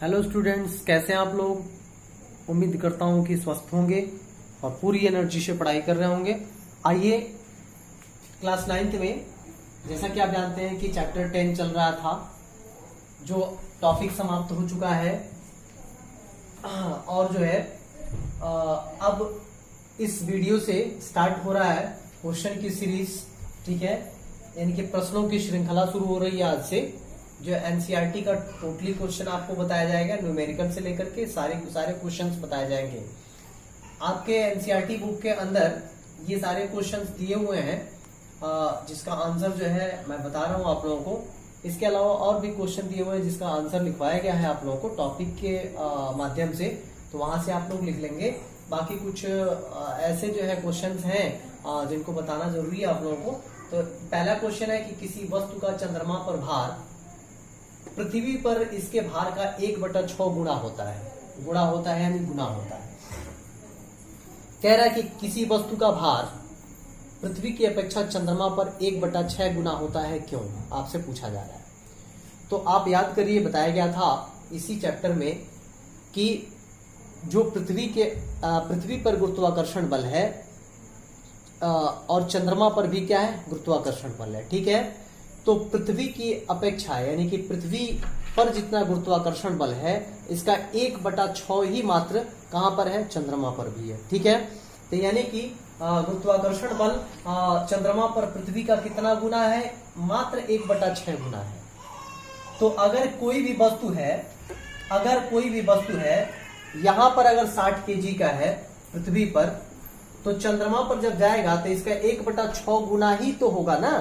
Hello students, कैसे हैं आप लोग। उम्मीद करता हूं कि स्वस्थ होंगे और पूरी एनर्जी से पढ़ाई कर रहे होंगे। आइए क्लास 9th में, जैसा कि आप जानते हैं कि चैप्टर 10 चल रहा था, जो टॉपिक समाप्त हो चुका है और जो है अब इस वीडियो से स्टार्ट हो रहा है क्वेश्चन की सीरीज। ठीक है, यानी कि प्रश्नों की श्रृंखला शुरू हो रही है आज से। जो एनसीईआरटी का टोटली क्वेश्चन आपको बताया जाएगा, न्यूमेरिकल से लेकर के सारे क्वेश्चंस बताए जाएंगे। आपके एनसीईआरटी बुक के अंदर ये सारे क्वेश्चंस दिए हुए हैं, जिसका आंसर जो है मैं बता रहा हूँ आप लोगों को। इसके अलावा और भी क्वेश्चन दिए हुए हैं जिसका आंसर लिखवाया गया है आप लोगों को टॉपिक के माध्यम से, तो वहां से आप लोग लिख लेंगे। बाकी कुछ ऐसे जो है क्वेश्चन हैं जिनको बताना जरूरी है आप लोगों को। तो पहला क्वेश्चन है कि किसी वस्तु का चंद्रमा पर भार पृथ्वी पर इसके भार का 1/6 गुना होता है। गुणा होता है यानी गुना होता है। कह रहा है कि किसी वस्तु का भार पृथ्वी की अपेक्षा चंद्रमा पर 1/6 गुना होता है, क्यों, आपसे पूछा जा रहा है। तो आप याद करिए, बताया गया था इसी चैप्टर में कि जो पृथ्वी पर गुरुत्वाकर्षण बल है और चंद्रमा पर भी क्या है, गुरुत्वाकर्षण बल है। ठीक है, तो पृथ्वी की अपेक्षा यानी कि पृथ्वी पर जितना गुरुत्वाकर्षण बल है, इसका 1/6 ही मात्र कहां पर है, चंद्रमा पर भी है। ठीक है, तो यानी कि गुरुत्वाकर्षण बल चंद्रमा पर पृथ्वी का कितना गुना है, मात्र 1/6 गुना है। तो अगर कोई भी वस्तु है यहां पर अगर 60 kg का है पृथ्वी पर, तो चंद्रमा पर जब जाएगा तो इसका 1/6 गुना ही तो होगा ना।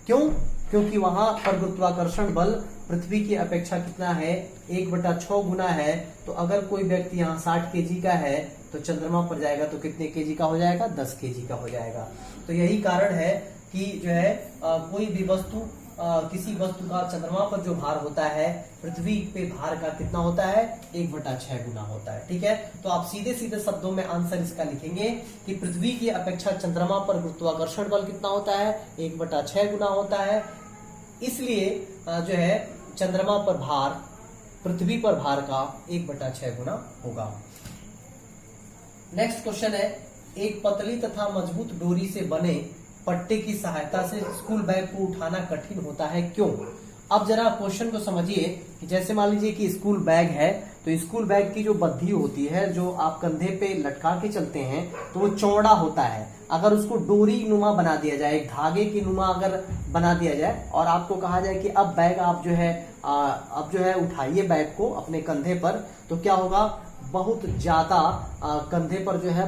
क्यों? क्योंकि वहां पर गुरुत्वाकर्षण बल पृथ्वी की अपेक्षा कितना है, 1/6 गुना है। तो अगर कोई व्यक्ति यहाँ 60 kg का है तो चंद्रमा पर जाएगा तो कितने kg का हो जाएगा, 10 kg का हो जाएगा। तो यही कारण है कि जो है कोई भी वस्तु किसी वस्तु का चंद्रमा पर जो भार होता है, पृथ्वी पे भार का कितना होता है, 1/6 गुना होता है। ठीक है, तो आप सीधे सीधे शब्दों में आंसर इसका लिखेंगे कि पृथ्वी की अपेक्षा चंद्रमा पर गुरुत्वाकर्षण बल कितना होता है, 1/6 गुना होता है। इसलिए जो है चंद्रमा पर भार पृथ्वी पर भार का 1/6 गुना होगा। नेक्स्ट क्वेश्चन है, एक पतली तथा मजबूत डोरी से बने पट्टे की सहायता से स्कूल बैग को उठाना कठिन होता है, क्यों। अब जरा क्वेश्चन को समझिए कि जैसे मान लीजिए कि स्कूल बैग है, तो स्कूल बैग की जो बद्धी होती है, जो आप कंधे पे लटका के चलते हैं, तो वो चौड़ा होता है। अगर उसको डोरी नुमा बना दिया जाए, एक धागे की नुमा अगर बना दिया जाए और आपको कहा जाए कि अब बैग आप जो है उठाइए बैग को अपने कंधे पर, तो क्या होगा, बहुत ज्यादा कंधे पर जो है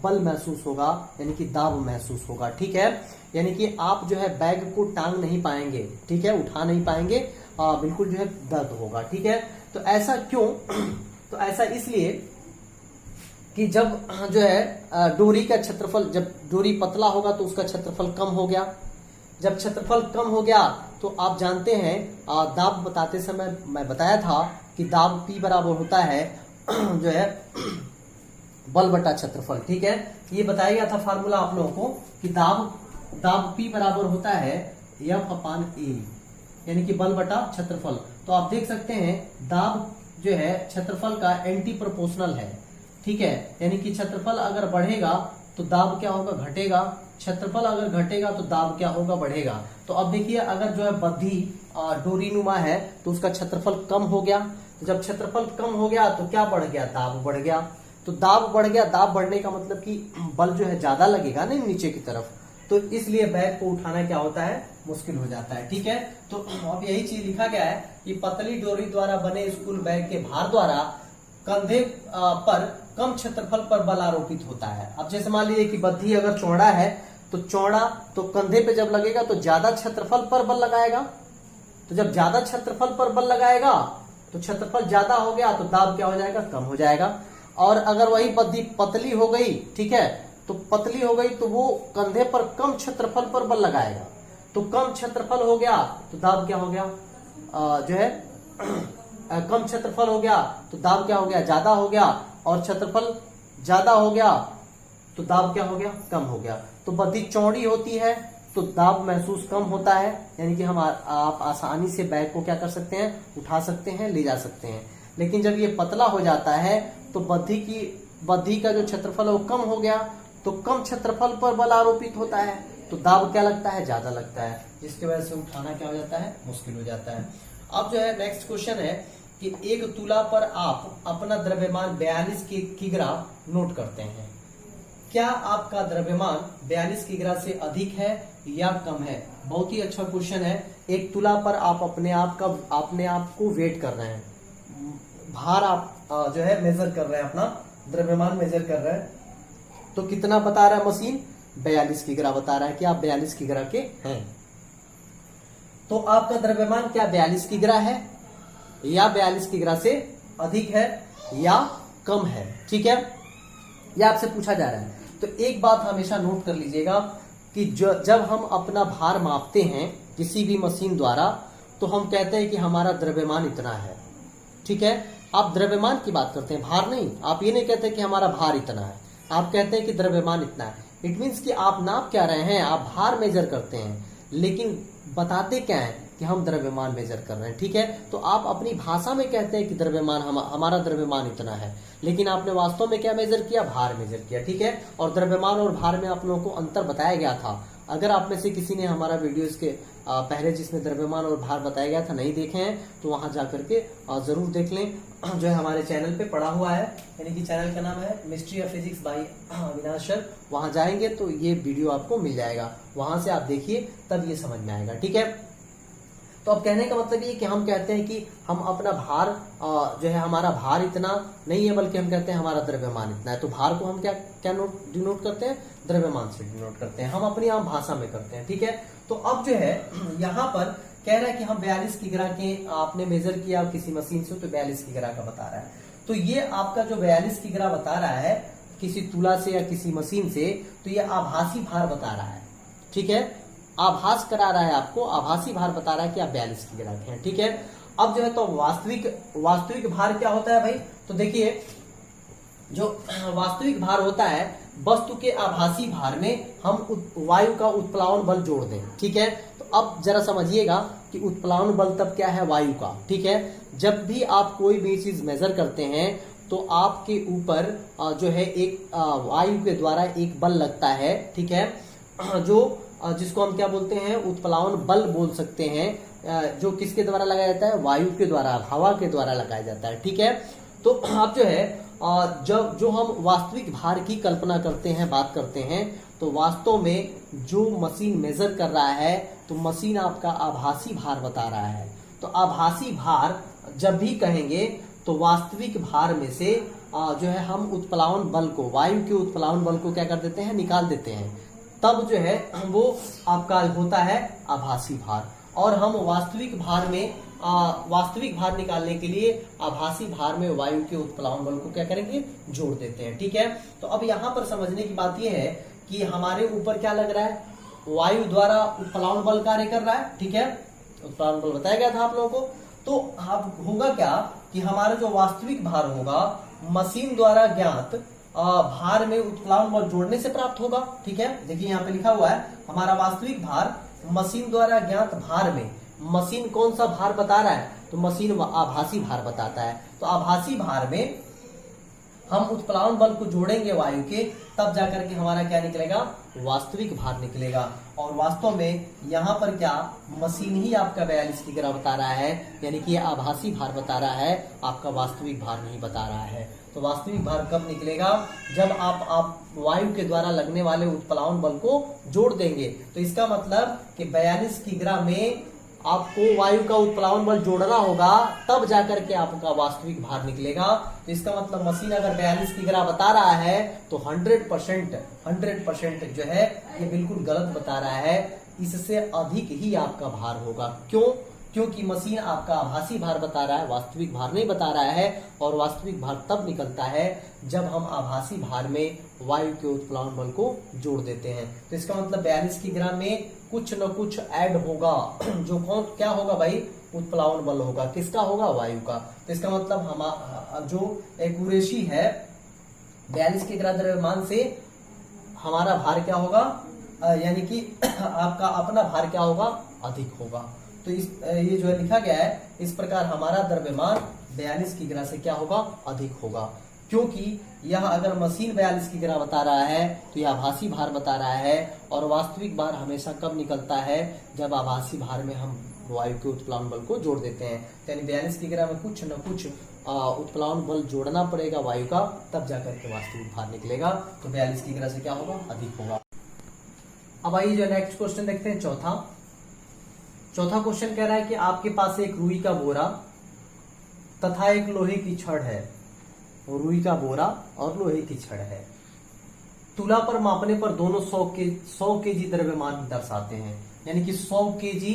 बल महसूस होगा, यानी कि दाब महसूस होगा। ठीक है, यानी कि आप जो है बैग को टांग नहीं पाएंगे, ठीक है, उठा नहीं पाएंगे, बिल्कुल जो है दर्द होगा। ठीक है, तो ऐसा क्यों, तो ऐसा इसलिए कि जब जो है डोरी का क्षेत्रफल, जब डोरी पतला होगा तो उसका क्षेत्रफल कम हो गया। जब क्षेत्रफल कम हो गया तो आप जानते हैं दाब बताते समय मैं बताया था कि दाब P बराबर होता है जो है बल बटा क्षेत्रफल। ठीक है, ये बताया गया था फार्मूला आप लोगों को कि दाब P बराबर होता है F/A, यानी कि बल बटा क्षेत्रफल। तो आप देख सकते हैं दाब जो है क्षेत्रफल का एंटी प्रोपोर्शनल है। ठीक है, यानी कि क्षेत्रफल अगर बढ़ेगा तो दाब क्या होगा, घटेगा। क्षेत्रफल अगर घटेगा तो दाब क्या होगा, बढ़ेगा। तो अब देखिए, अगर जो है बद्धी डोरी नुमा है तो उसका क्षेत्रफल कम हो गया। तो जब क्षेत्रफल कम हो गया तो क्या बढ़ गया, दाब बढ़ गया। तो दाब बढ़ गया, दाब बढ़ने का मतलब कि बल जो है ज्यादा लगेगा नहीं नीचे की तरफ, तो इसलिए बैग को उठाना क्या होता है, मुश्किल हो जाता है। ठीक है, तो अब यही चीज लिखा गया है कि पतली डोरी द्वारा बने स्कूल बैग के भार द्वारा कंधे पर कम क्षेत्रफल पर बल आरोपित होता है। अब जैसे मान लीजिए कि बद्धी अगर चौड़ा है तो कंधे पे जब लगेगा तो ज्यादा क्षेत्रफल पर बल लगाएगा। तो जब ज्यादा क्षेत्रफल पर बल लगाएगा तो क्षेत्रफल ज्यादा हो गया तो दाब क्या हो जाएगा, कम हो जाएगा। और अगर वही बद्धी पतली हो गई, ठीक है, तो पतली हो गई तो वो कंधे पर कम क्षेत्रफल पर बल लगाएगा। तो कम क्षेत्रफल हो गया तो दाब क्या हो गया, जो है कम क्षेत्रफल हो गया तो दाब क्या हो गया, ज्यादा हो गया। और क्षेत्रफल ज्यादा हो गया तो दाब क्या हो गया, कम हो गया। तो बद्धी चौड़ी होती है तो दाब महसूस कम होता है, यानी कि आप आसानी से बैग को क्या कर सकते हैं, उठा सकते हैं, ले जा सकते हैं। लेकिन जब ये पतला हो जाता है तो बद्धी का जो क्षेत्रफल है वो कम हो गया, तो कम क्षेत्रफल पर बल आरोपित होता है, तो दाब क्या लगता है, ज्यादा लगता है, जिसकी वजह से उठाना क्या हो जाता है, मुश्किल हो जाता है। अब जो है नेक्स्ट क्वेश्चन है कि एक तुला पर आप अपना द्रव्यमान 42 किग्रा नोट करते हैं, क्या आपका द्रव्यमान 42 किग्रा से अधिक है या कम है? बहुत ही अच्छा क्वेश्चन है। एक तुला पर आप अपने आप को वेट कर रहे हैं, भार आप जो है मेजर कर रहे हैं, अपना द्रव्यमान मेजर कर रहे हैं, तो कितना बता रहा है मशीन, 42 किग्रा बता रहा है कि आप 42 किग्रा के हैं। तो आपका द्रव्यमान क्या 42 किग्रा है या 42 किग्रा से अधिक है या कम है? ठीक है, यह आपसे पूछा जा रहा है। तो एक बात हमेशा नोट कर लीजिएगा कि जब हम अपना भार मापते हैं किसी भी मशीन द्वारा, तो हम कहते हैं कि हमारा द्रव्यमान इतना है। ठीक है, आप द्रव्यमान की बात करते हैं, भार नहीं। आप ये नहीं कहते कि हमारा भार इतना है, आप कहते हैं कि द्रव्यमान इतना है। इट मीन्स कि आप नाप क्या रहे हैं, आप भार मेजर करते हैं, लेकिन बताते क्या है कि हम द्रव्यमान मेजर कर रहे हैं। ठीक है, तो आप अपनी भाषा में कहते हैं कि द्रव्यमान हमारा द्रव्यमान इतना है, लेकिन आपने वास्तव में क्या मेजर किया, भार मेजर किया। ठीक है, और द्रव्यमान और भार में आप लोगों को अंतर बताया गया था। अगर आप में से किसी ने हमारा वीडियो इसके पहले जिसमें द्रव्यमान और भार बताया गया था नहीं देखे हैं, तो वहां जाकर के जरूर देख लें, जो है हमारे चैनल पे पड़ा हुआ है, यानी कि चैनल का नाम है mystery of physics bye Avinash sir. वहां जाएंगे तो ये वीडियो आपको मिल जाएगा, वहां से आप देखिए, तब ये समझ में आएगा। ठीक है, तो अब कहने का मतलब ये कि हम कहते हैं कि हम अपना भार जो है, हमारा भार इतना नहीं है, बल्कि हम कहते हैं हमारा द्रव्यमान इतना है। तो भार को हम क्या क्या डिनोट करते हैं, द्रव्यमान से डिनोट करते हैं, हम अपनी आम भाषा में करते हैं। ठीक है, तो अब जो है यहाँ पर कह रहा है कि हम 42 किग्रा के आपने मेजर किया किसी मशीन से, तो 42 किग्रा का बता रहा है। तो ये आपका जो 42 किग्रा बता रहा है किसी तुला से या किसी मशीन से, तो ये आभासी भार बता रहा है। ठीक है, आभास करा रहा है आपको, आभासी भार बता रहा है कि आप 42 किग्रा के हैं। ठीक है, अब जो है तो वास्तविक भार क्या होता है भाई? तो देखिए, जो वास्तविक भार होता है, वस्तु के आभासी भार में हम वायु का उत्प्लावन बल जोड़ दें। ठीक है, तो अब जरा समझिएगा कि उत्प्लावन बल तब क्या है, वायु का। ठीक है, जब भी आप कोई भी चीज मेजर करते हैं तो आपके ऊपर जो है एक वायु के द्वारा एक बल लगता है। ठीक है, जिसको हम क्या बोलते हैं, उत्प्लावन बल बोल सकते हैं, जो किसके द्वारा लगाया जाता है, वायु के द्वारा, हवा के द्वारा लगाया जाता है। ठीक है, तो अब जो है जब जो हम वास्तविक भार की कल्पना करते हैं, बात करते हैं, तो वास्तव में जो मशीन मेजर कर रहा है, तो मशीन आपका आभासी भार बता रहा है। तो आभासी भार जब भी कहेंगे तो वास्तविक भार में से जो है हम उत्प्लावन बल को, वायु के उत्प्लावन बल को क्या कर देते हैं, निकाल देते हैं, तब जो है वो आपका होता है आभासी भार। और हम वास्तविक भार निकालने के लिए आभासी भार में वायु के उत्प्लावन बल को क्या करेंगे, जोड़ देते हैं। ठीक है, तो अब यहाँ पर समझने की बात यह है कि हमारे ऊपर क्या लग रहा है, वायु द्वारा उत्प्लावन बल कार्य कर रहा है। ठीक है, उत्प्लावन बल बताया गया था आप लोगों को। तो अब होगा क्या कि हमारा जो वास्तविक भार होगा, मशीन द्वारा ज्ञात भार में उत्प्लावन बल जोड़ने से प्राप्त होगा। ठीक है, देखिए यहाँ पे लिखा हुआ है, हमारा वास्तविक भार मशीन द्वारा ज्ञात भार में, मशीन कौन सा भार बता रहा है, तो मशीन आभासी भार बताता है। तो आभासी भार में हम उत्प्लावन बल को जोड़ेंगे वायु के, तब जाकर के हमारा क्या निकलेगा, वास्तविक भार निकलेगा। और वास्तव में यहाँ पर क्या, मशीन ही आपका 42 किग्रा बता रहा है, यानी कि आभासी भार बता रहा है, आपका वास्तविक भार नहीं बता रहा है। तो वास्तविक भार कब निकलेगा, जब आप वायु के द्वारा लगने वाले उत्प्लावन बल को जोड़ देंगे। तो इसका मतलब कि 42 किग्रा में आपको वायु का उत्प्लावन बल जोड़ना होगा, तब जाकर के आपका वास्तविक भार निकलेगा। तो इसका मतलब मशीन अगर 42 किग्रा बता रहा है तो 100% जो है ये बिल्कुल गलत बता रहा है, इससे अधिक ही आपका भार होगा। क्यों? क्योंकि मशीन आपका आभासी भार बता रहा है, वास्तविक भार नहीं बता रहा है। और वास्तविक भार तब निकलता है जब हम आभासी भार में वायु के उत्प्लावन बल को जोड़ देते हैं। तो इसका मतलब 42 किग्रा में कुछ न कुछ ऐड होगा, जो कौन क्या होगा भाई, उत्प्लावन बल होगा। किसका होगा, वायु का। तो इसका मतलब हम जो एक्यूरेसी है 42 किग्रा द्रव्यमान से हमारा भार क्या होगा, यानी कि आपका अपना भार क्या होगा, अधिक होगा। तो ये जो है लिखा गया है, इस प्रकार हमारा द्रव्यमान 42 की ग्रह से क्या होगा, अधिक होगा। क्योंकि यह अगर मशीन 42 की ग्रह बता रहा है तो यह आभासी भार बता रहा है, और वास्तविक भार हमेशा कब निकलता है, जब आभासी भार में हम वायु के उत्प्लावन बल को जोड़ देते हैं। यानी 42 की ग्रह में कुछ न कुछ उत्प्लावन बल जोड़ना पड़ेगा वायु का, तब जाकर के वास्तविक भार निकलेगा। तो 42 की ग्रह से क्या होगा, अधिक होगा। अब आइए जो नेक्स्ट क्वेश्चन देखते हैं, चौथा क्वेश्चन कह रहा है कि आपके पास एक रुई का बोरा तथा एक लोहे की छड़ है। रुई का बोरा और लोहे की छड़ है। तुला पर मापने पर दोनों 100 केजी द्रव्यमान दर्शाते हैं। यानी कि 100 केजी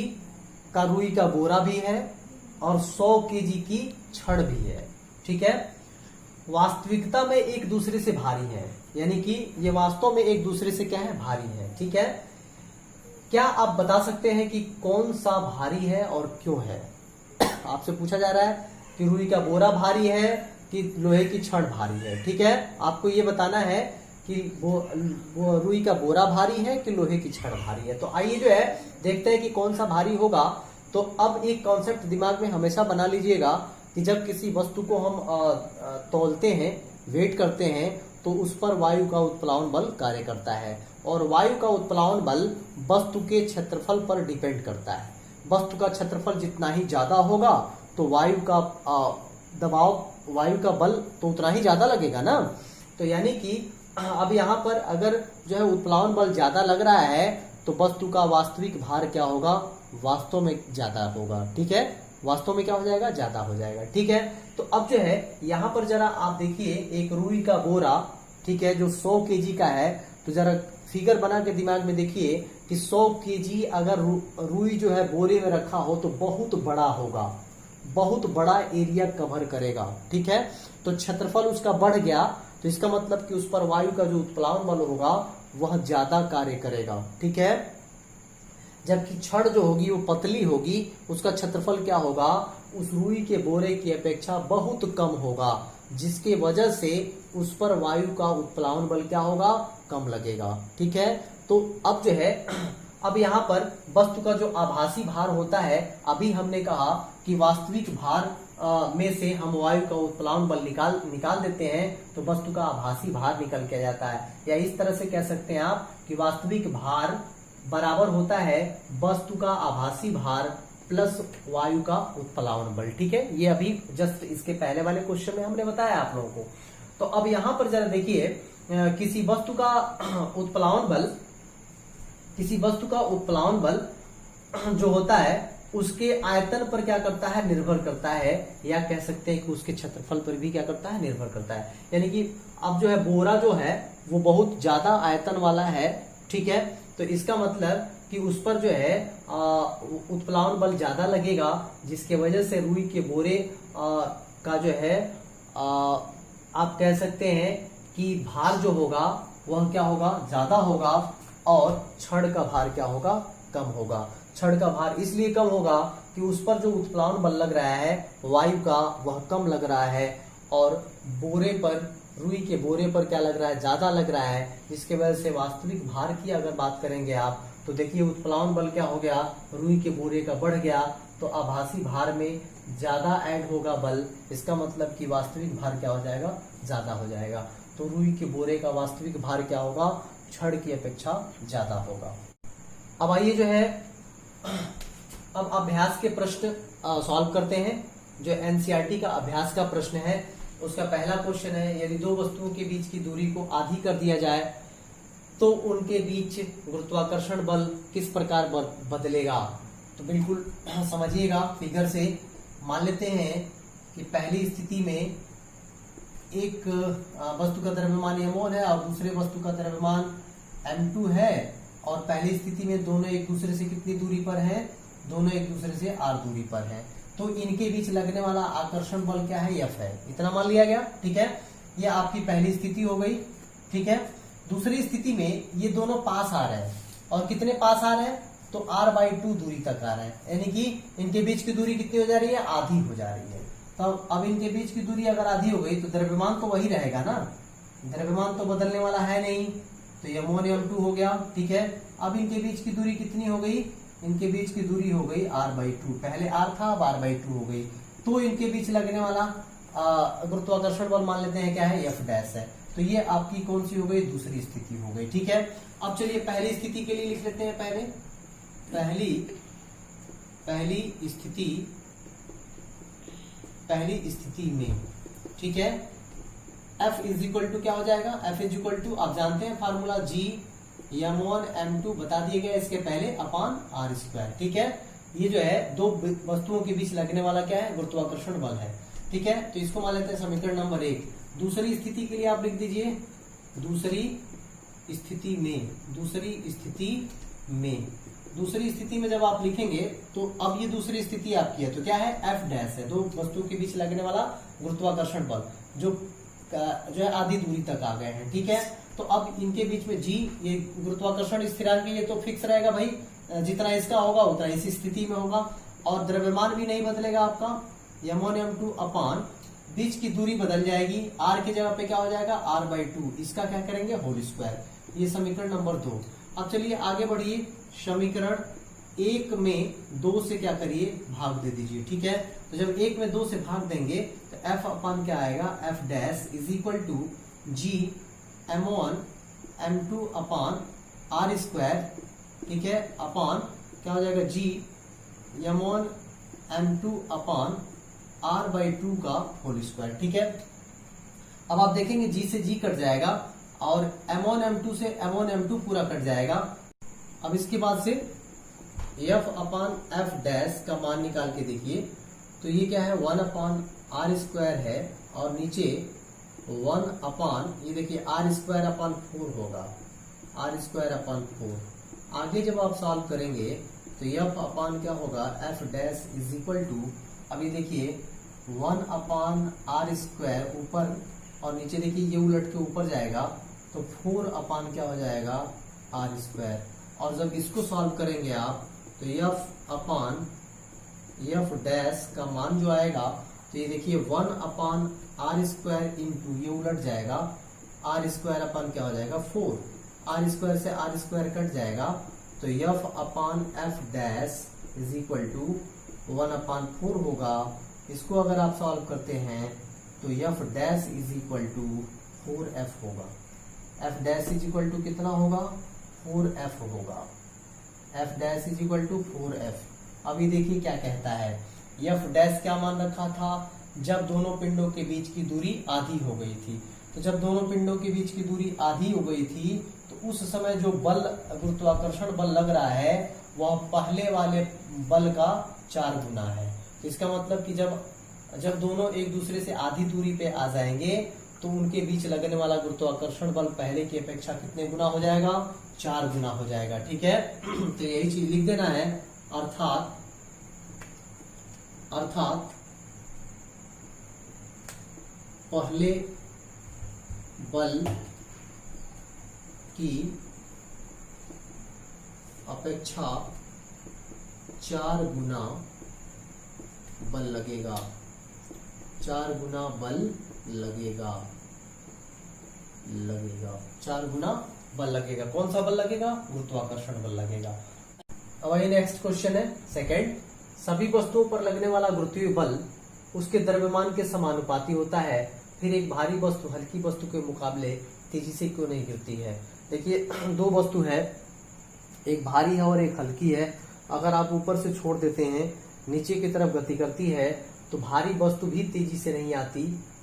का रुई का बोरा भी है और 100 केजी की छड़ भी है। ठीक है। वास्तविकता में एक दूसरे से भारी है, यानी कि ये वास्तव में एक दूसरे से क्या है, भारी है। ठीक है। क्या आप बता सकते हैं कि कौन सा भारी है और क्यों है? आपसे पूछा जा रहा है कि रुई का बोरा भारी है कि लोहे की छड़ भारी है। ठीक है। आपको ये बताना है कि वो रुई का बोरा भारी है कि लोहे की छड़ भारी है। तो आइए जो है देखते हैं कि कौन सा भारी होगा। तो अब एक कॉन्सेप्ट दिमाग में हमेशा बना लीजिएगा कि जब किसी वस्तु को हम तौलते हैं, वेट करते हैं, तो उस पर वायु का उत्प्लावन बल कार्य करता है, और वायु का उत्प्लावन बल वस्तु के क्षेत्रफल पर डिपेंड करता है। वस्तु का क्षेत्रफल जितना ही ज्यादा होगा तो वायु का दबाव, वायु का बल तो उतना ही ज्यादा लगेगा ना। तो यानी कि अब यहाँ पर अगर जो है उत्प्लावन बल ज्यादा लग रहा है तो वस्तु का वास्तविक भार क्या होगा, वास्तव में ज्यादा होगा। ठीक है। वास्तव में क्या हो जाएगा, ज्यादा हो जाएगा। ठीक है। तो अब जो है यहाँ पर जरा आप देखिए, एक रुई का बोरा, ठीक है, जो 100 केजी का है, तो जरा फिगर बना के दिमाग में देखिए कि 100 केजी अगर रुई जो है बोरे में रखा हो तो बहुत बड़ा होगा, बहुत बड़ा एरिया कवर करेगा। ठीक है। तो क्षेत्रफल उसका बढ़ गया तो इसका मतलब कि उस पर वायु का जो उत्प्लावन बल होगा वह ज्यादा कार्य करेगा। ठीक है। जबकि छड़ जो होगी वो पतली होगी, उसका क्षेत्रफल क्या होगा, उस रुई के बोरे की अपेक्षा बहुत कम होगा, जिसके वजह से उस पर वायु का उत्प्लावन बल क्या होगा, कम लगेगा। ठीक है। तो अब जो है अब यहाँ पर वस्तु का जो आभासी भार होता है, अभी हमने कहा कि वास्तविक भार में से हम वायु का उत्प्लावन बल निकाल देते हैं तो वस्तु का आभासी भार निकल के जाता है। या इस तरह से कह सकते हैं आप कि वास्तविक भार बराबर होता है वस्तु का आभासी भार प्लस वायु का उत्प्लावन बल। ठीक है। ये अभी जस्ट इसके पहले वाले क्वेश्चन में हमने बताया आप लोगों को। तो अब यहाँ पर जरा देखिए, किसी वस्तु का उत्प्लावन बल जो होता है उसके आयतन पर क्या करता है, निर्भर करता है, या कह सकते हैं कि उसके क्षेत्रफल पर भी क्या करता है, निर्भर करता है। यानी कि अब जो है बोरा जो है वो बहुत ज्यादा आयतन वाला है। ठीक है। तो इसका मतलब कि उस पर जो है उत्प्लावन बल ज्यादा लगेगा, जिसके वजह से रुई के बोरे का जो है आप कह सकते हैं कि भार जो होगा वह क्या होगा, ज्यादा होगा, और छड़ का भार क्या होगा, कम होगा। छड़ का भार इसलिए कम होगा कि उस पर जो उत्प्लावन बल लग रहा है वायु का वह कम लग रहा है, और बोरे पर, रुई के बोरे पर क्या लग रहा है, ज्यादा लग रहा है, जिसके वजह से वास्तविक भार की अगर बात करेंगे आप तो देखिए उत्प्लावन बल क्या हो गया, रुई के बोरे का बढ़ गया, तो आभासी भार में ज्यादा ऐड होगा बल। इसका मतलब कि वास्तविक भार क्या हो जाएगा, ज्यादा हो जाएगा। तो रुई के बोरे का वास्तविक भार क्या होगा, छड़ की अपेक्षा ज्यादा होगा। अब आइए जो है अब अभ्यास के प्रश्न सॉल्व करते हैं। जो एनसीईआरटी का अभ्यास का प्रश्न है उसका पहला क्वेश्चन है, यदि दो वस्तुओं के बीच की दूरी को आधी कर दिया जाए तो उनके बीच गुरुत्वाकर्षण बल किस प्रकार बदलेगा। तो बिल्कुल समझिएगा फिगर से। मान लेते हैं कि पहली स्थिति में एक वस्तु का द्रव्यमान m1 है और दूसरे वस्तु का द्रव्यमान m2 है, और पहली स्थिति में दोनों एक दूसरे से कितनी दूरी पर हैं, दोनों एक दूसरे से r दूरी पर हैं। तो इनके बीच लगने वाला आकर्षण बल क्या है, F है। इतना मान लिया गया। ठीक है। ये आपकी पहली स्थिति हो गई। ठीक है। दूसरी स्थिति में ये दोनों पास आ रहे हैं, और कितने पास आ रहे हैं, तो r/2 दूरी तक आ रहे हैं, यानी कि इनके बीच की दूरी कितनी हो जा रही है, आधी हो जा रही है। तो अब इनके बीच की दूरी अगर आधी हो गई तो द्रव्यमान तो वही रहेगा ना, द्रव्यमान तो बदलने वाला है नहीं, तो ये m1 m2 हो गया। ठीक है। अब इनके बीच की दूरी कितनी हो गई, इनके बीच की दूरी हो गई r/2, पहले r था अब r/2 हो गई। तो इनके बीच लगने वाला गुरुत्वाकर्षण बल मान लेते हैं क्या है, F डैश है। तो ये आपकी कौन सी हो गई, दूसरी स्थिति हो गई। ठीक है, अब चलिए पहली स्थिति के लिए लिख लेते हैं। पहली स्थिति में, ठीक है, F इज इक्वल टू क्या हो जाएगा, F इज इक्वल टू आप जानते हैं फार्मूला G m1 m2 बता दिए गए इसके पहले अपान r स्क्वायर। ठीक है, ये जो है दो वस्तुओं के बीच लगने वाला क्या है, गुरुत्वाकर्षण बल है। ठीक है, तो इसको मान लेते हैं समीकरण नंबर 1। दूसरी स्थिति के लिए आप लिख दीजिए दूसरी स्थिति में जब आप लिखेंगे तो अब ये दूसरी स्थिति आपकी है, तो क्या है, F डैश है, दो वस्तुओं के बीच लगने वाला गुरुत्वाकर्षण बल जो है आधी दूरी तक आ गए हैं। ठीक है, तो अब इनके बीच में G, ये गुरुत्वाकर्षण स्थिरांक, ये तो फिक्स रहेगा भाई, जितना इसका होगा उतना इसी स्थिति में होगा, और द्रव्यमान भी नहीं बदलेगा आपका, m1 m2 अपान बीच की दूरी बदल जाएगी, r की जगह पे क्या हो जाएगा, r/2, इसका क्या करेंगे, होल स्क्वायर। ये समीकरण नंबर 2। अब चलिए आगे बढ़िए, समीकरण 1 में 2 से क्या करिए, भाग दे दीजिए। ठीक है, तो जब 1 में 2 से भाग देंगे तो F अपान क्या आएगा, F dash is equal to G m1 m2 upon r square. ठीक है, अपान क्या हो जाएगा, G m1 m2 अपान r/2 का होल स्क्वायर। ठीक है, अब आप देखेंगे G से G कट जाएगा और m1 m2 से m1 m2 पूरा कट जाएगा। अब इसके बाद से F अपान F डैश का मान निकाल के देखिए, तो ये क्या है, 1 अपान r स्क्वायर है, और नीचे 1 अपान, ये देखिए r स्क्वायर अपान 4 होगा, r स्क्वायर अपान 4। आगे जब आप सॉल्व करेंगे तो F अपान क्या होगा, F dash is equal to, अभी देखिए 1 अपान r स्क्वायर ऊपर और नीचे देखिए ये उलट के ऊपर जाएगा, तो 4 अपान क्या हो जाएगा, r स्क्वायर। और जब इसको सॉल्व करेंगे आप तो F अपान F डैश का मान जो आएगा, तो ये देखिए 1 अपान r स्क्वायर इंटू ये उलट जाएगा, r स्क्वायर अपान क्या हो जाएगा, 4, r स्क्वायर से r स्क्वायर कट जाएगा, तो F upon F dash is equal to 1 upon 4 होगा। इसको अगर आप सॉल्व करते हैं तो F dash is equal to 4F होगा। F dash is equal to कितना होगा, 4F होगा। F dash is equal to 4F। अभी देखिए क्या कहता है, F डैश क्या मान रखा था, जब दोनों पिंडों के बीच की दूरी आधी हो गई थी। तो जब दोनों पिंडों के बीच की दूरी आधी हो गई थी तो उस समय जो बल, गुरुत्वाकर्षण बल लग रहा है वह पहले वाले बल का 4 गुना है। तो इसका मतलब कि जब दोनों एक दूसरे से आधी दूरी पे आ जाएंगे तो उनके बीच लगने वाला गुरुत्वाकर्षण बल पहले की अपेक्षा कितने गुना हो जाएगा, 4 गुना हो जाएगा। ठीक है, तो यही चीज लिख देना है, अर्थात पहले बल की अपेक्षा 4 गुना बल लगेगा, 4 गुना बल लगेगा 4 गुना बल लगेगा। कौन सा बल लगेगा, गुरुत्वाकर्षण बल लगेगा। अब ये नेक्स्ट क्वेश्चन है सेकंड, सभी वस्तुओं पर लगने वाला गुरुत्वीय बल उसके द्रव्यमान के समानुपाती होता है, फिर एक भारी वस्तु हल्की वस्तु के मुकाबले तेजी से क्यों नहीं गिरती है। देखिए दो वस्तु है, एक भारी है और एक हल्की है। अगर आप ऊपर से छोड़ देते हैं, नीचे की तरफ गति करती है, तो भारी वस्तु भी तेजी से नहीं आती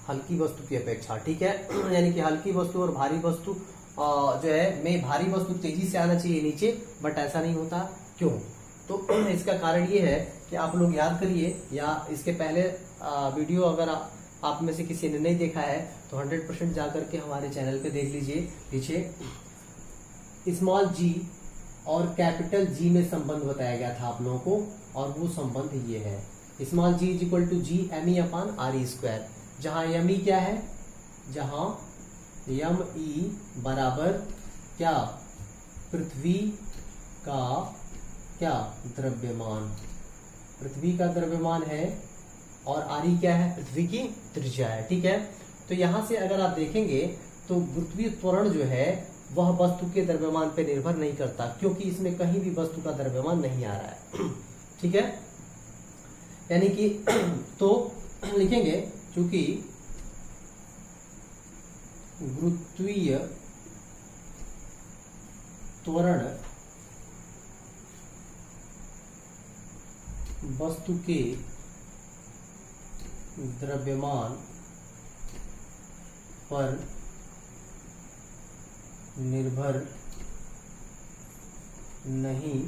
हल्की वस्तु की अपेक्षा। ठीक है, यानी कि हल्की वस्तु और भारी वस्तु जो है, में भारी वस्तु तेजी से आना चाहिए नीचे, बट ऐसा नहीं होता। क्यों, तो इसका कारण ये है कि आप लोग याद करिए, या इसके पहले वीडियो अगर आप में से किसी ने नहीं देखा है तो 100% जाकर के हमारे चैनल पे देख लीजिए। पीछे स्मॉल g और कैपिटल G में संबंध बताया गया था आप लोगों को, और वो संबंध ये है, small g is equal to G me upon RE square, जहां me क्या है, जहां me बराबर क्या, पृथ्वी का क्या, द्रव्यमान, पृथ्वी का द्रव्यमान है, और RE क्या है, पृथ्वी की त्रिज्या है। ठीक है, तो यहां से अगर आप देखेंगे तो गुरुत्वीय त्वरण जो है वह वस्तु के द्रव्यमान पे निर्भर नहीं करता, क्योंकि इसमें कहीं भी वस्तु का द्रव्यमान नहीं आ रहा है। ठीक है, यानी कि तो लिखेंगे चूंकि गुरुत्वीय त्वरण वस्तु के द्रव्यमान पर निर्भर नहीं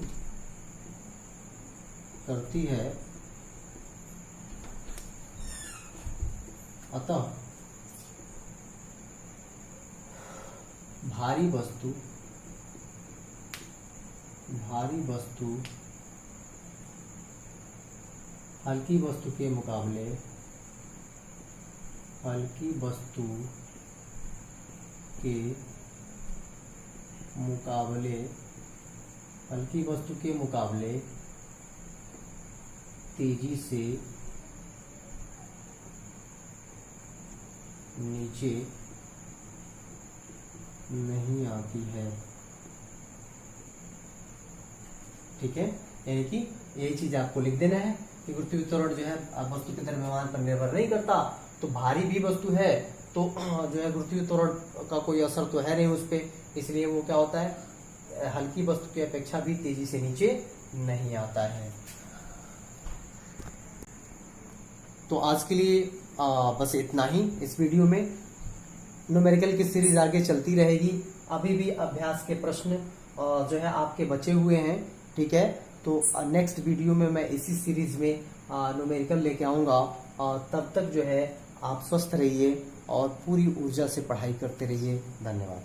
करती है, अतः भारी वस्तु हल्की वस्तु के मुकाबले तेजी से नीचे नहीं आती है। ठीक है, यानी कि यही चीज आपको लिख देना है कि गुरुत्वीय त्वरण जो है वस्तु के द्रव्यमान पर निर्भर नहीं करता, तो भारी भी वस्तु है तो जो है गुरुत्वीय त्वरण का कोई असर तो है नहीं उस पर, इसलिए वो क्या होता है, हल्की वस्तु की अपेक्षा भी तेजी से नीचे नहीं आता है। तो आज के लिए बस इतना ही इस वीडियो में। न्यूमेरिकल की सीरीज आगे चलती रहेगी, अभी भी अभ्यास के प्रश्न जो है आपके बचे हुए हैं। ठीक है, तो नेक्स्ट वीडियो में मैं इसी सीरीज में न्यूमेरिकल लेके आऊंगा। तब तक जो है आप स्वस्थ रहिए और पूरी ऊर्जा से पढ़ाई करते रहिए। धन्यवाद।